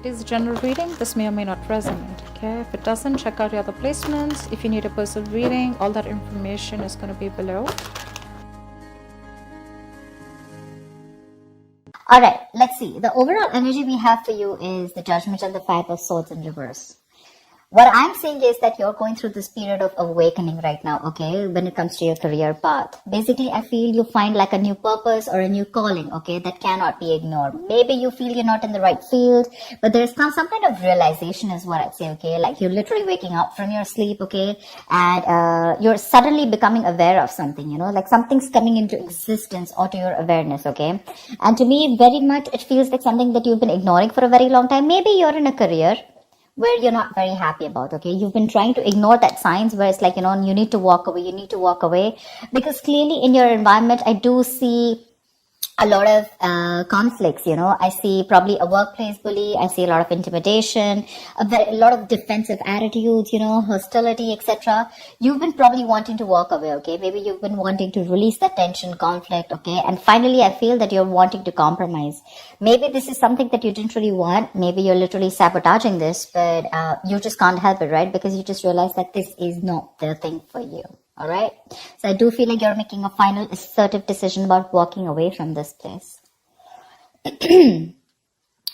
It is a general reading. This may or may not resonate. Okay, if it doesn't, check out your other placements. If you need a personal reading, all that information is going to be below. Alright, let's see. The overall energy we have for you is the Judgment and the Five of Swords in reverse. What I'm saying is that you're going through this period of awakening right now, okay, when it comes to your career path. Basically, I feel you find like a new purpose or a new calling, okay, that cannot be ignored. Maybe you feel you're not in the right field, but there's some kind of realization is what I'd say, okay, like you're literally waking up from your sleep, okay, and you're suddenly becoming aware of something, you know, like something's coming into existence or to your awareness, okay. And to me, very much, it feels like something that you've been ignoring for a very long time. Maybe you're in a career where you're not very happy about, okay, you've been trying to ignore that signs where it's like, you know, you need to walk away, because clearly in your environment I do see a lot of conflicts, you know. I see probably a workplace bully, I see a lot of intimidation, a lot of defensive attitudes, you know, hostility, etc. You've been probably wanting to walk away, okay, maybe you've been wanting to release that tension, conflict, okay, and finally I feel that you're wanting to compromise. Maybe this is something that you didn't really want, maybe you're literally sabotaging this, but you just can't help it, right, because you just realize that this is not the thing for you. All right. So I do feel like you're making a final assertive decision about walking away from this place. In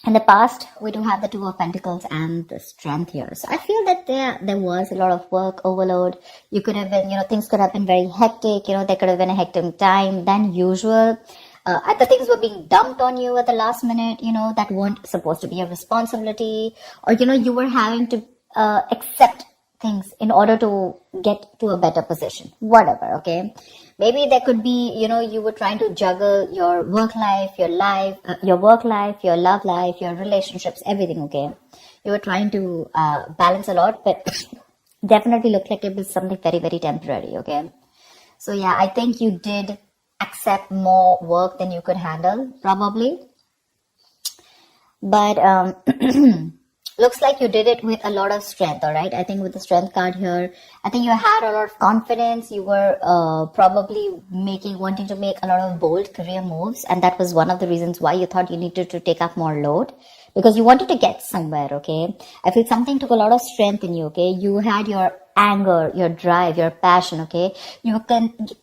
the past, we do have the Two of Pentacles and the Strength here. So I feel that there was a lot of work overload. You could have been, you know, things could have been very hectic. You know, there could have been a hectic time than usual. The things were being dumped on you at the last minute, you know, that weren't supposed to be a responsibility. Or, you know, you were having to accept things in order to get to a better position, whatever, okay. Maybe there could be, you know, you were trying to juggle your work life, your love life, your relationships, everything, okay. You were trying to balance a lot, but definitely looked like it was something very, very temporary, okay. So yeah, I think you did accept more work than you could handle, probably. But looks like you did it with a lot of strength, all right? I think with the Strength card here, I think you had a lot of confidence. You were probably wanting to make a lot of bold career moves. And that was one of the reasons why you thought you needed to take up more load, because you wanted to get somewhere, okay? I feel something took a lot of strength in you, okay? You had your anger, your drive, your passion, okay? You were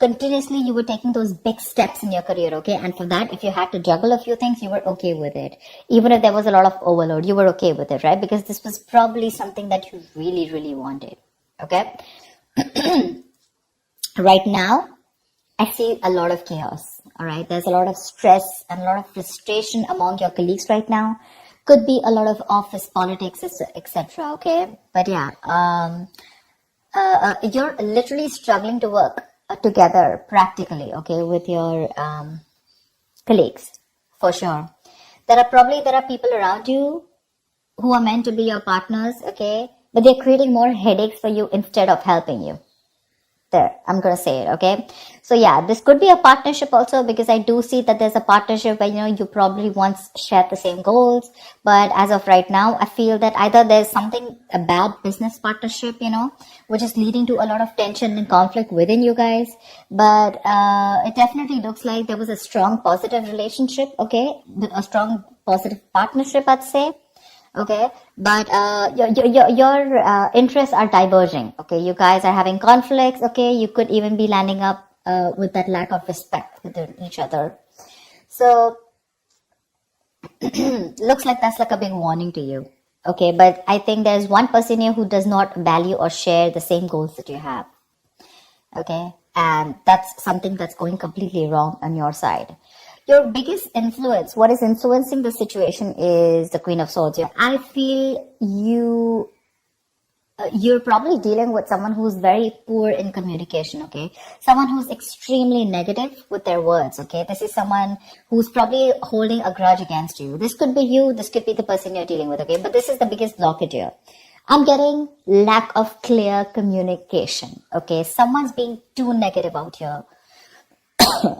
continuously, you were taking those big steps in your career, okay? And for that, if you had to juggle a few things, you were okay with it. Even if there was a lot of overload, you were okay with it, right? Because this was probably something that you really, really wanted, okay? Right now, I see a lot of chaos, all right? There's a lot of stress and a lot of frustration among your colleagues right now. Could be a lot of office politics, etc., okay? But yeah, you're literally struggling to work together practically, okay, with your colleagues, for sure. There are people around you who are meant to be your partners, okay, but they're creating more headaches for you instead of helping you. There, I'm gonna say it, okay? So yeah, this could be a partnership also, because I do see that there's a partnership where, you know, you probably once shared the same goals, but as of right now, I feel that either there's a bad business partnership, you know, which is leading to a lot of tension and conflict within you guys, but it definitely looks like there was a strong positive relationship, okay, a strong positive partnership, I'd say. Okay, but your interests are diverging. Okay, you guys are having conflicts. Okay, you could even be landing up with that lack of respect within each other. So looks like that's like a big warning to you. Okay, but I think there's one person here who does not value or share the same goals that you have. Okay, and that's something that's going completely wrong on your side. Your biggest influence, what is influencing the situation, is the Queen of Swords. I feel you're probably dealing with someone who's very poor in communication, okay? Someone who's extremely negative with their words, okay? This is someone who's probably holding a grudge against you. This could be you, this could be the person you're dealing with, okay? But this is the biggest blockage here. I'm getting lack of clear communication, okay? Someone's being too negative out here.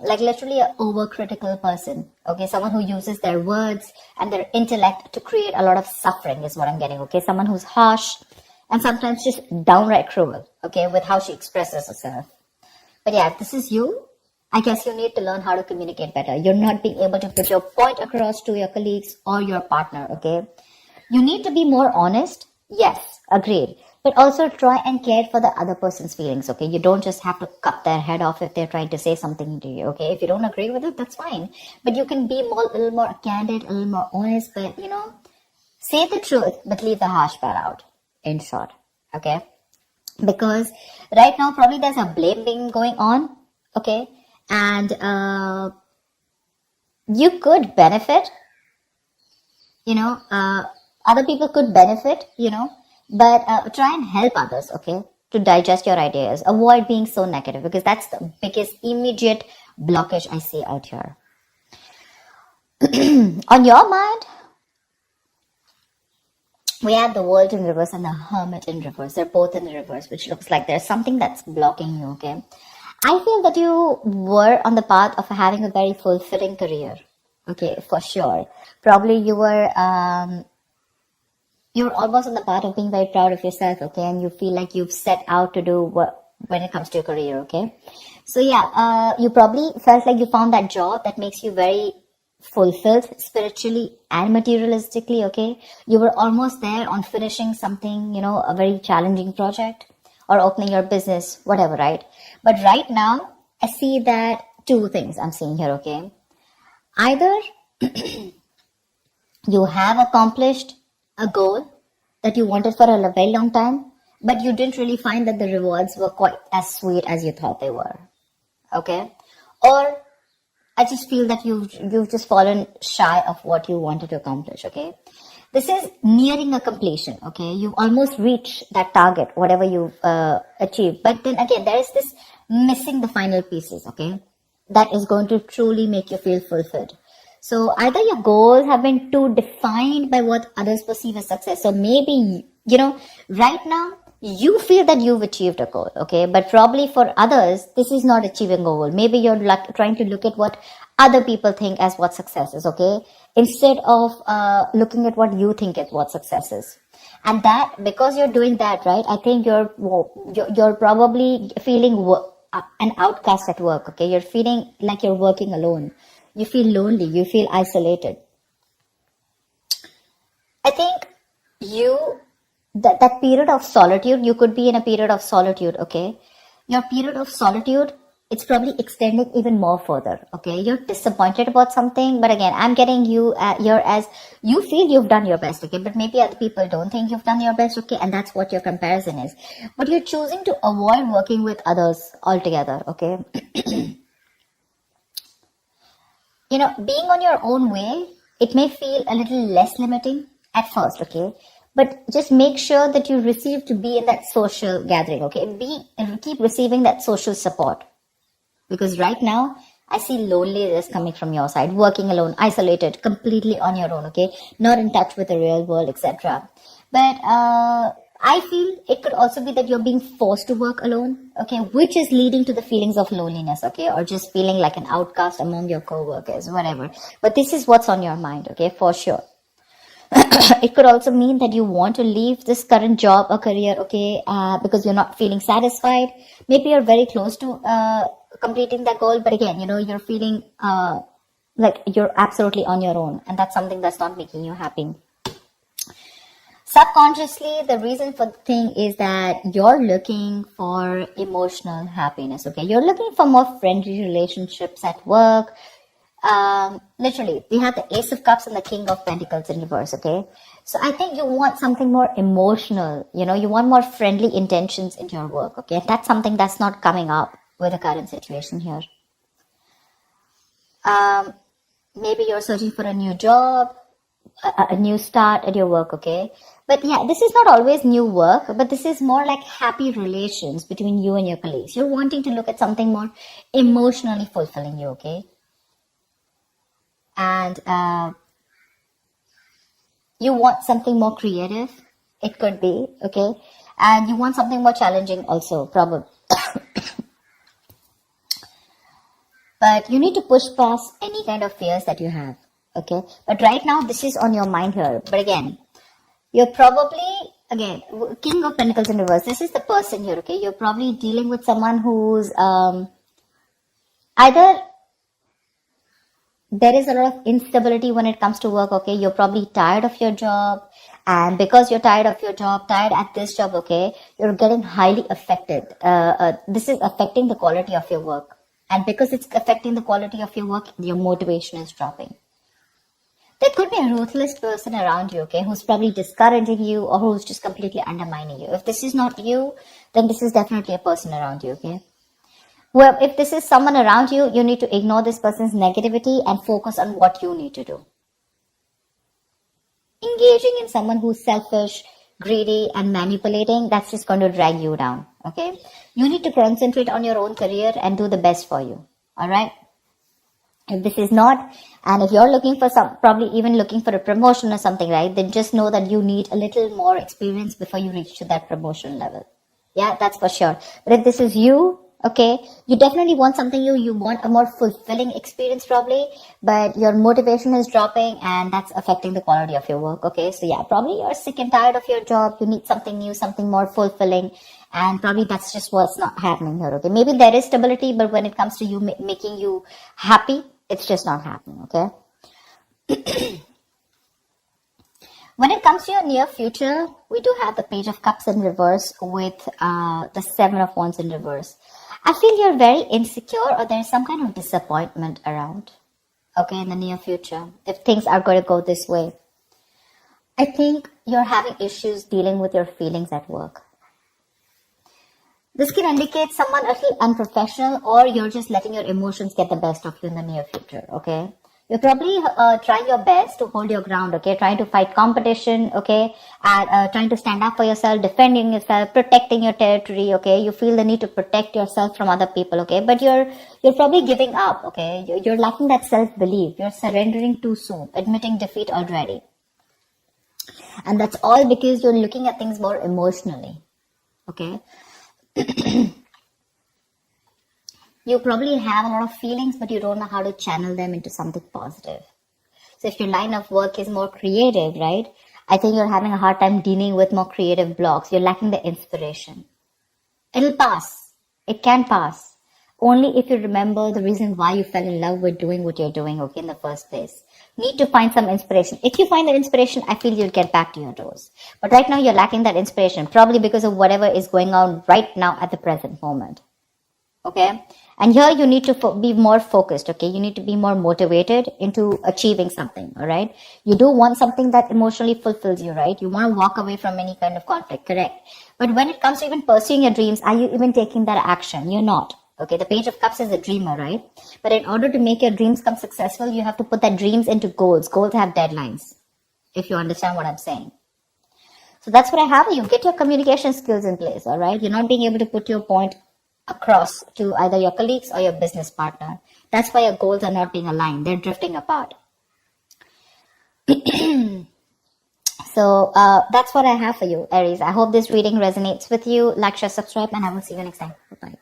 Like literally an overcritical person, okay? Someone who uses their words and their intellect to create a lot of suffering is what I'm getting, okay? Someone who's harsh and sometimes just downright cruel, okay, with how she expresses herself. But yeah, if this is you, I guess you need to learn how to communicate better. You're not being able to put your point across to your colleagues or your partner, okay? You need to be more honest. Yes, agreed. But also try and care for the other person's feelings, okay? You don't just have to cut their head off if they're trying to say something to you, okay? If you don't agree with it, that's fine. But you can be a little more candid, a little more honest, but, say the truth, but leave the harsh part out, in short, okay? Because right now, probably there's a blame game going on, okay? And you could benefit, other people could benefit, but try and help others, okay, to digest your ideas. Avoid being so negative, because that's the biggest immediate blockage I see out here. On your mind, we have the World in reverse and the Hermit in reverse. They're both in the reverse, which looks like there's something that's blocking you, okay? I feel that you were on the path of having a very fulfilling career, okay, for sure. Probably you were almost on the path of being very proud of yourself, okay, and you feel like you've set out to do what when it comes to your career, okay? So yeah, you probably felt like you found that job that makes you very fulfilled spiritually and materialistically, okay? You were almost there on finishing something, a very challenging project or opening your business, whatever, right? But right now, I see that two things I'm seeing here, okay? Either you have accomplished a goal that you wanted for a very long time, but you didn't really find that the rewards were quite as sweet as you thought they were, okay? Or I just feel that you've just fallen shy of what you wanted to accomplish, okay? This is nearing a completion, okay? You've almost reached that target, whatever you've achieved. But then again, there is this missing the final pieces, okay? That is going to truly make you feel fulfilled. So either your goals have been too defined by what others perceive as success. So maybe, right now, you feel that you've achieved a goal, okay? But probably for others, this is not achieving a goal. Maybe you're trying to look at what other people think as what success is, okay? Instead of looking at what you think is what success is. And that, because you're doing that, right, I think you're probably feeling an outcast at work, okay? You're feeling like you're working alone. You feel lonely. You feel isolated. I think that period of solitude, you could be in a period of solitude, okay? Your period of solitude, it's probably extending even more further, okay? You're disappointed about something, but again, I'm getting you here as you feel you've done your best, okay? But maybe other people don't think you've done your best, okay? And that's what your comparison is. But you're choosing to avoid working with others altogether, okay? Being on your own way, it may feel a little less limiting at first, okay? But just make sure that you receive to be in that social gathering, okay? Keep receiving that social support. Because right now, I see loneliness coming from your side, working alone, isolated, completely on your own, okay? Not in touch with the real world, etc. But I feel it could also be that you're being forced to work alone, okay? Which is leading to the feelings of loneliness, okay? Or just feeling like an outcast among your co-workers, whatever. But this is what's on your mind, okay? For sure. It could also mean that you want to leave this current job or career, okay, because you're not feeling satisfied. Maybe you're very close to completing that goal, but again, you're feeling like you're absolutely on your own, and that's something that's not making you happy. Subconsciously, the reason for the thing is that you're looking for emotional happiness, okay? You're looking for more friendly relationships at work. Literally, we have the Ace of Cups and the King of Pentacles in reverse, okay? So I think you want something more emotional, you want more friendly intentions in your work, okay? That's something that's not coming up with the current situation here. Maybe you're searching for a new job, a new start at your work, okay? But yeah, this is not always new work, but this is more like happy relations between you and your colleagues. You're wanting to look at something more emotionally fulfilling you, okay? And you want something more creative, it could be, okay? And you want something more challenging also, probably. But you need to push past any kind of fears that you have, okay? But right now, this is on your mind here. But again, you're probably, King of Pentacles in reverse. This is the person here, okay? You're probably dealing with someone who's either there is a lot of instability when it comes to work, okay? You're probably tired of your job. And because you're tired of your job, tired at this job, okay, you're getting highly affected. This is affecting the quality of your work. And because it's affecting the quality of your work, your motivation is dropping. There could be a ruthless person around you, okay, who's probably discouraging you or who's just completely undermining you. If this is not you, then this is definitely a person around you, okay? Well, if this is someone around you, you need to ignore this person's negativity and focus on what you need to do. Engaging in someone who's selfish, greedy, and manipulating, that's just going to drag you down, okay? You need to concentrate on your own career and do the best for you, all right? If this is not, and if you're looking for probably even looking for a promotion or something, right, then just know that you need a little more experience before you reach to that promotion level. Yeah, that's for sure. But if this is you, okay, you definitely want something you want a more fulfilling experience probably, but your motivation is dropping and that's affecting the quality of your work, okay? So yeah, probably you're sick and tired of your job, you need something new, something more fulfilling, and probably that's just what's not happening here, okay? Maybe there is stability, but when it comes to you making you happy, it's just not happening, okay? When it comes to your near future, we do have the Page of Cups in reverse with the Seven of Wands in reverse. I feel you're very insecure or there's some kind of disappointment around, okay, in the near future, if things are going to go this way. I think you're having issues dealing with your feelings at work. This can indicate someone a little unprofessional or you're just letting your emotions get the best of you in the near future, okay? You're probably trying your best to hold your ground, okay? Trying to fight competition, okay? And trying to stand up for yourself, defending yourself, protecting your territory, okay? You feel the need to protect yourself from other people, okay? But you're probably giving up, okay? You're lacking that self-belief. You're surrendering too soon, admitting defeat already. And that's all because you're looking at things more emotionally, okay? You probably have a lot of feelings, but you don't know how to channel them into something positive. So if your line of work is more creative, right? I think you're having a hard time dealing with more creative blocks. You're lacking the inspiration. It'll pass. It can pass. Only if you remember the reason why you fell in love with doing what you're doing, okay, in the first place. Need to find some inspiration. If you find that inspiration, I feel you'll get back to your doors. But right now, you're lacking that inspiration, probably because of whatever is going on right now at the present moment. Okay? And here you need to be more focused, okay? You need to be more motivated into achieving something, all right? You do want something that emotionally fulfills you, right? You want to walk away from any kind of conflict, correct? But when it comes to even pursuing your dreams, are you even taking that action? You're not. Okay, the Page of Cups is a dreamer, right? But in order to make your dreams come successful, you have to put that dreams into goals. Goals have deadlines, if you understand what I'm saying. So that's what I have for you. Get your communication skills in place, all right? You're not being able to put your point across to either your colleagues or your business partner. That's why your goals are not being aligned. They're drifting apart. So that's what I have for you, Aries. I hope this reading resonates with you. Like, share, subscribe, and I will see you next time. Bye-bye.